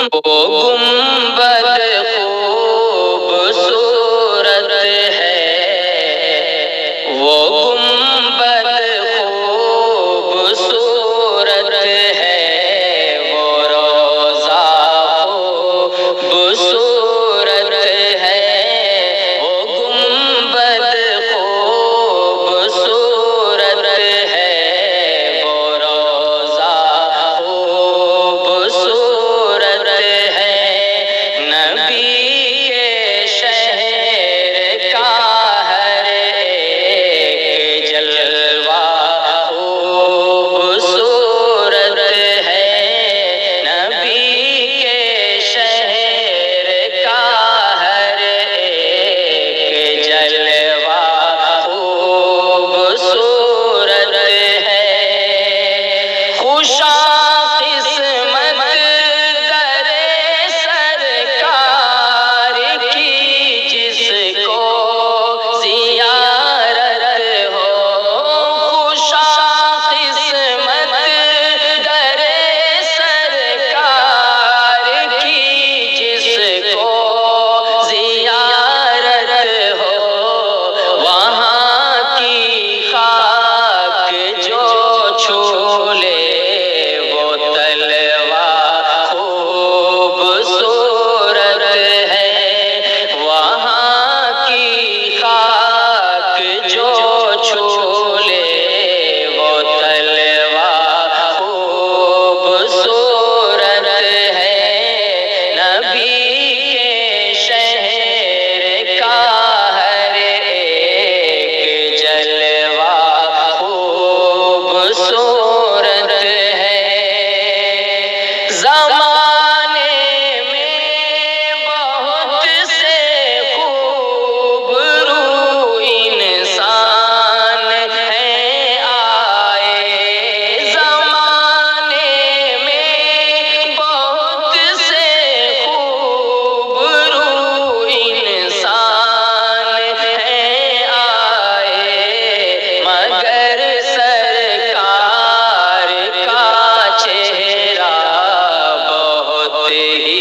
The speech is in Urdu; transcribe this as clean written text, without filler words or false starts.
وہ گنبد خوبصورت ہے، وہ گنبد خوبصورت ہے، وہ روضہ خوبصورت ہے، وہ گنبد خوبصورت ہے، وہ روضہ خوبصورت ہے، نبی کے شہر کا ہر ایک جلوہ خوبصورت ہے، نبی کے شہر کا ہر ایک جلوہ خوبصورت ہے، خوشا قسمت در سرکار کی جس کو زیارت ہو، خوشا قسمت در سرکار کی جس کو زیارت ہو، وہاں کی خاک جو چھو لے وہ تلوہ خوبصورت ہے، وہاں کی خاک جو چھو لے وہ تلوہ خوبصورت ہے، نبی کے شہر کا ہر ایک جلوہ خوبصورت ہے، زمانے میں بہت سے خوبرو انسان ہیں آئے، زمانے میں بہت سے خوبرو انسان ہیں آئے، مگر سرکار کا چہرہ بہت ہی